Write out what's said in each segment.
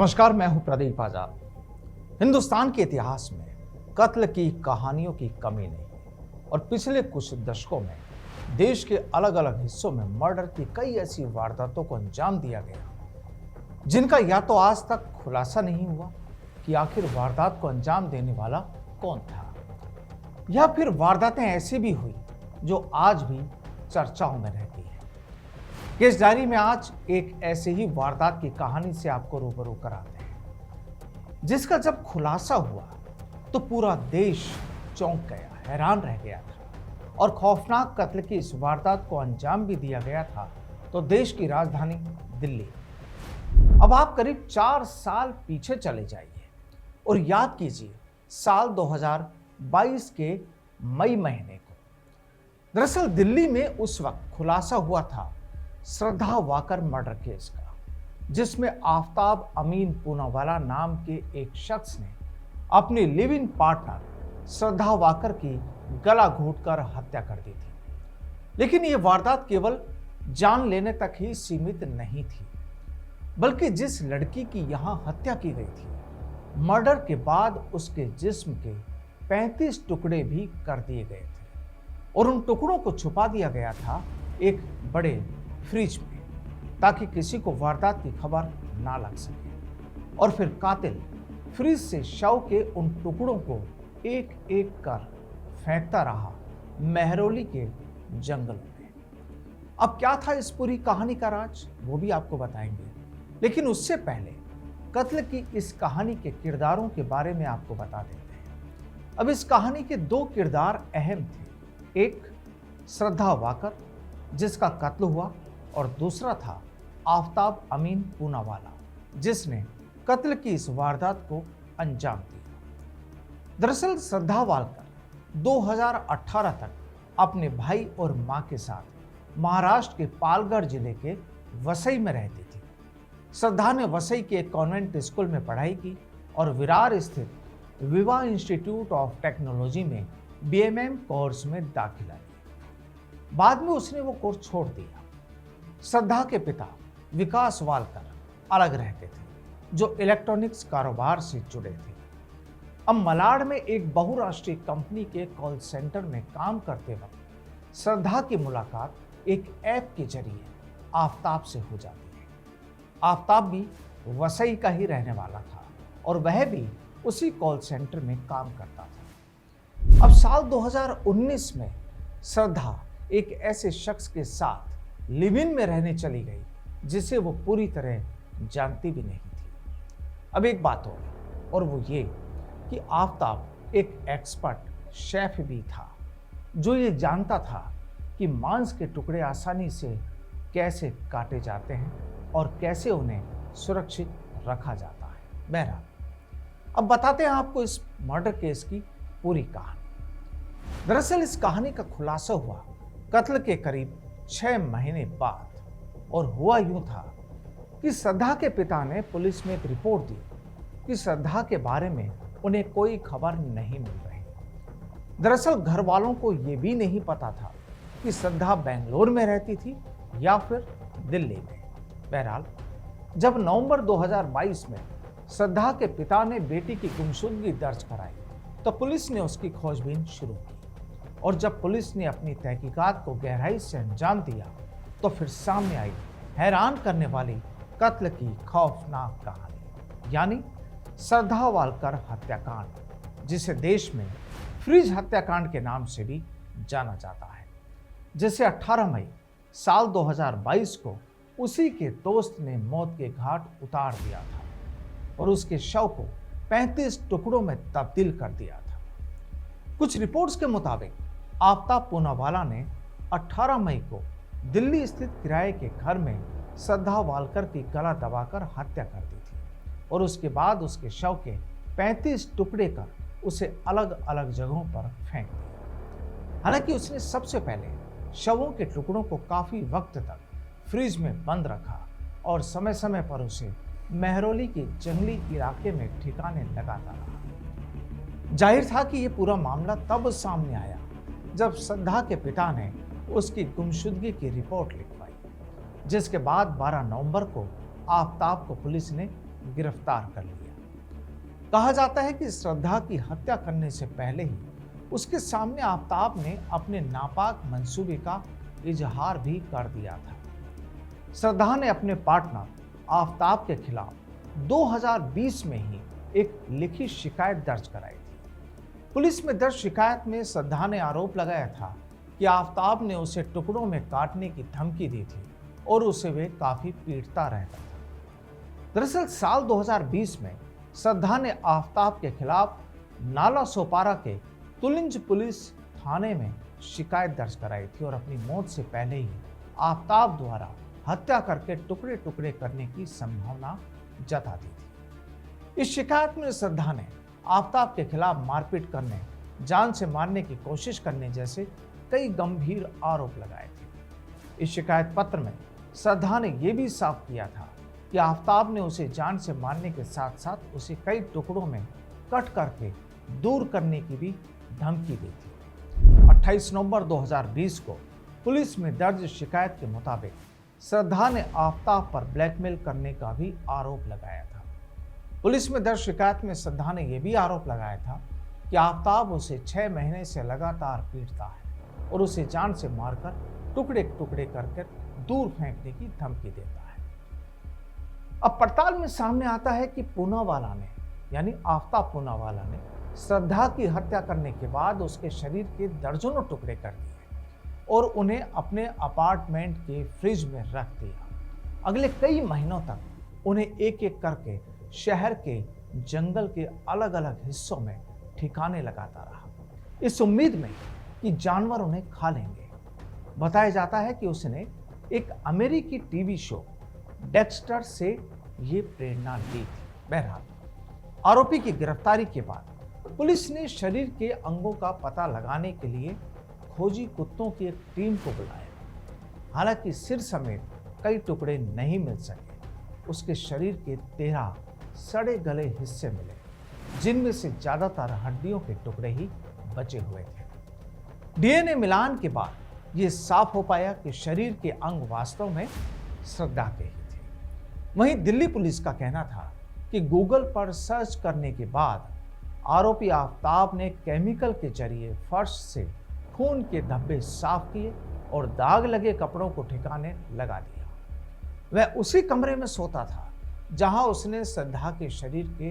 नमस्कार, मैं हूं प्रदीप आजाद। हिंदुस्तान के इतिहास में कत्ल की कहानियों की कमी नहीं और पिछले कुछ दशकों में देश के अलग अलग हिस्सों में मर्डर की कई ऐसी वारदातों को अंजाम दिया गया जिनका या तो आज तक खुलासा नहीं हुआ कि आखिर वारदात को अंजाम देने वाला कौन था, या फिर वारदातें ऐसी भी हुई जो आज भी चर्चाओं में रहती है। केस डायरी में आज एक ऐसे ही वारदात की कहानी से आपको रूबरू कराते हैं जिसका जब खुलासा हुआ तो पूरा देश चौंक गया, हैरान रह गया था और खौफनाक कत्ल की इस वारदात को अंजाम भी दिया गया था तो देश की राजधानी दिल्ली। अब आप करीब 4 साल पीछे चले जाइए और याद कीजिए साल 2022 के मई महीने को। दरअसल दिल्ली में उस वक्त खुलासा हुआ था श्रद्धा वाकर मर्डर केस का, जिसमें आफताब अमीन पूनावाला नाम के एक शख्स ने अपनी live in partner Shraddha walker की गला घोंटकर हत्या कर दी थी। लेकिन यह वारदात केवल जान लेने तक ही सीमित नहीं थी, बल्कि जिस लड़की की यहां हत्या की गई थी, मर्डर के बाद उसके जिस्म के 35 टुकड़े भी कर दिए गए थे और उन टुकड़ों को छुपा दिया गया था एक बड़े फ्रिज में, ताकि किसी को वारदात की खबर ना लग सके। और फिर कातिल फ्रिज से शव के उन टुकड़ों को एक एक कर फेंकता रहा मेहरौली के जंगलों में। अब क्या था इस पूरी कहानी का राज, वो भी आपको बताएंगे, लेकिन उससे पहले कत्ल की इस कहानी के किरदारों के बारे में आपको बता देते हैं। अब इस कहानी के 2 किरदार अहम थे, एक श्रद्धा वाकर जिसका कत्ल हुआ और दूसरा था आफताब अमीन पूनावाला जिसने कत्ल की इस वारदात को अंजाम दिया। दरअसल श्रद्धा वाकर 2018 तक अपने भाई और मां के साथ महाराष्ट्र के पालघर जिले के वसई में रहती थी। श्रद्धा ने वसई के एक कॉन्वेंट स्कूल में पढ़ाई की और विरार स्थित विवा इंस्टीट्यूट ऑफ टेक्नोलॉजी में बीएमएम कोर्स में दाखिला लिया। बाद में उसने वो कोर्स छोड़ दिया। श्रद्धा के पिता विकास वालकर अलग रहते थे, जो इलेक्ट्रॉनिक्स कारोबार से जुड़े थे। अब मलाड में एक बहुराष्ट्रीय कंपनी के कॉल सेंटर में काम करते वक्त श्रद्धा की मुलाकात एक ऐप के जरिए आफताब से हो जाती है। आफताब भी वसई का ही रहने वाला था और वह भी उसी कॉल सेंटर में काम करता था। अब साल 2019 में श्रद्धा एक ऐसे शख्स के साथ लिव इन में रहने चली गई जिसे वो पूरी तरह जानती भी नहीं थी। अब एक बात होगी और वो ये कि आफताब एक एक्सपर्ट शेफ भी था, जो ये जानता था कि मांस के टुकड़े आसानी से कैसे काटे जाते हैं और कैसे उन्हें सुरक्षित रखा जाता है। बहरहाल अब बताते हैं आपको इस मर्डर केस की पूरी कहानी। दरअसल इस कहानी का खुलासा हुआ कत्ल के करीब 6 महीने बाद और हुआ यूं था कि श्रद्धा के पिता ने पुलिस में एक रिपोर्ट दी कि श्रद्धा के बारे में उन्हें कोई खबर नहीं मिल रही। दरअसल घर वालों को यह भी नहीं पता था कि श्रद्धा बेंगलोर में रहती थी या फिर दिल्ली में। बहरहाल जब नवंबर 2022 में श्रद्धा के पिता ने बेटी की गुमशुदगी दर्ज कराई तो पुलिस ने उसकी खोजबीन शुरू की और जब पुलिस ने अपनी तहकीकात को गहराई से अंजाम दिया तो फिर सामने आई हैरान करने वाली कत्ल की खौफनाक कहानी, यानी श्रद्धा वाकर हत्याकांड, जिसे देश में फ्रिज हत्याकांड के नाम से भी जाना जाता है, जिसे 18 मई साल 2022 को उसी के दोस्त ने मौत के घाट उतार दिया था और उसके शव को 35 टुकड़ों में तब्दील कर दिया था। कुछ रिपोर्ट्स के मुताबिक आफताब पूनावाला ने 18 मई को दिल्ली स्थित किराए के घर में श्रद्धा वाकर की गला दबाकर हत्या कर दी थी और उसके बाद उसके शव के 35 टुकड़े कर उसे अलग अलग जगहों पर फेंक दिया। हालांकि उसने सबसे पहले शवों के टुकड़ों को काफी वक्त तक फ्रिज में बंद रखा और समय समय पर उसे मेहरौली के जंगली इलाके में ठिकाने लगाता रहा। जाहिर था कि यह पूरा मामला तब सामने आया जब श्रद्धा के पिता ने उसकी गुमशुदगी की रिपोर्ट लिखवाई, जिसके बाद 12 नवंबर को आफताब को पुलिस ने गिरफ्तार कर लिया। कहा जाता है कि श्रद्धा की हत्या करने से पहले ही उसके सामने आफताब ने अपने नापाक मंसूबे का इजहार भी कर दिया था। श्रद्धा ने अपने पार्टनर आफताब के खिलाफ 2020 में ही एक लिखित शिकायत दर्ज कराई थी। पुलिस में दर्ज शिकायत में श्रद्धा ने आरोप लगाया था कि आफताब ने उसे टुकड़ों में काटने की धमकी दी थी और उसे वे काफी पीटता रहता था। दरअसल साल 2020 में श्रद्धा ने आफताब के खिलाफ नाला सोपारा के तुलिंज पुलिस थाने में शिकायत दर्ज कराई थी और अपनी मौत से पहले ही आफताब द्वारा हत्या करके टुकड़े टुकड़े करने की संभावना जता दी थी। इस शिकायत में श्रद्धा ने आफताब के खिलाफ मारपीट करने, जान से मारने की कोशिश करने जैसे कई गंभीर आरोप लगाए थे। इस शिकायत पत्र में श्रद्धा ने यह भी साफ किया था कि आफताब ने उसे जान से मारने के साथ साथ उसे कई टुकड़ों में कट करके दूर करने की भी धमकी दी थी। 28 नवंबर 2020 को पुलिस में दर्ज शिकायत के मुताबिक श्रद्धा ने आफताब पर ब्लैकमेल करने का भी आरोप लगाया था। पुलिस में दर्ज शिकायत में श्रद्धा ने यह भी आरोप लगाया था कि आफताब उसे 6 महीने से लगातार पीटता है और उसे जान से मारकर टुकड़े टुकड़े करके दूर फेंकने की धमकी देता है। अब पड़ताल में सामने आता है कि पूनावाला ने, यानी आफताब पूनावाला ने श्रद्धा की हत्या करने के बाद उसके शरीर के दर्जनों टुकड़े कर दिए और उन्हें अपने अपार्टमेंट के फ्रिज में रख दिया। अगले कई महीनों तक उन्हें एक एक करके शहर के जंगल के अलग अलग हिस्सों में ठिकाने लगाता रहा, इस उम्मीद में कि जानवर उन्हें खा लेंगे। बताया जाता है कि उसने एक अमेरिकी टीवी शो डेक्स्टर से ये प्रेरणा ली थी। बहरहाल आरोपी की गिरफ्तारी के बाद पुलिस ने शरीर के अंगों का पता लगाने के लिए खोजी कुत्तों की एक टीम को बुलाया। हालांकि सिर समेत कई टुकड़े नहीं मिल सके। उसके शरीर के 13 सड़े गले हिस्से मिले, जिनमें से ज्यादातर हड्डियों के टुकड़े ही बचे हुए थे। डीएनए मिलान के बाद यह साफ हो पाया कि शरीर के अंग वास्तव में श्रद्धा के ही थे। वहीं दिल्ली पुलिस का कहना था कि गूगल पर सर्च करने के बाद आरोपी आफताब ने केमिकल के जरिए फर्श से खून के धब्बे साफ किए और दाग लगे कपड़ों को ठिकाने लगा दिया। वह उसी कमरे में सोता था जहां उसने श्रद्धा के शरीर के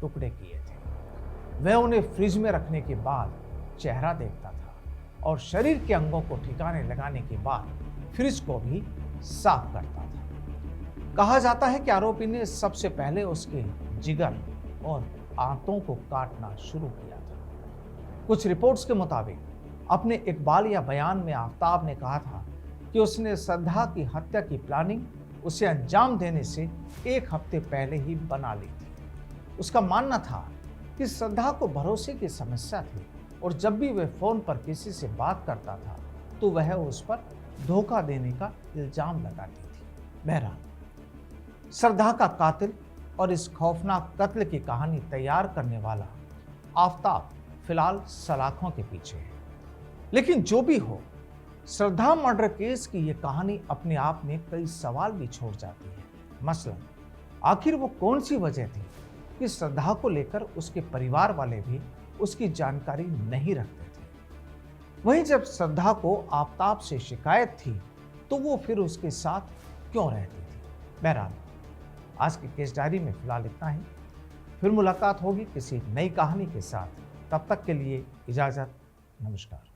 टुकड़े किए थे। वह उन्हें फ्रिज में रखने के बाद चेहरा देखता था और शरीर के अंगों को ठिकाने लगाने के बाद फ्रिज को भी साफ करता था। कहा जाता है कि आरोपी ने सबसे पहले उसके जिगर और आंतों को काटना शुरू किया था। कुछ रिपोर्ट्स के मुताबिक अपने इकबाल या बयान में आफताब ने कहा था कि उसने श्रद्धा की हत्या की प्लानिंग उसे अंजाम देने से 1 हफ्ते पहले ही बना ली थी। उसका मानना था कि श्रद्धा को भरोसे की समस्या थी और जब भी वह फोन पर किसी से बात करता था तो वह उस पर धोखा देने का इल्जाम लगाती थी। बहरहाल श्रद्धा का कातिल और इस खौफनाक कत्ल की कहानी तैयार करने वाला आफताब फिलहाल सलाखों के पीछे है। लेकिन जो भी हो, श्रद्धा मर्डर केस की यह कहानी अपने आप में कई सवाल भी छोड़ जाती है। मसलन आखिर वो कौन सी वजह थी कि श्रद्धा को लेकर उसके परिवार वाले भी उसकी जानकारी नहीं रखते थे। वहीं जब श्रद्धा को आफताब से शिकायत थी तो वो फिर उसके साथ क्यों रहती थी। बहरहाल आज की केस डायरी में फिलहाल इतना ही। फिर मुलाकात होगी किसी नई कहानी के साथ। तब तक के लिए इजाजत। नमस्कार।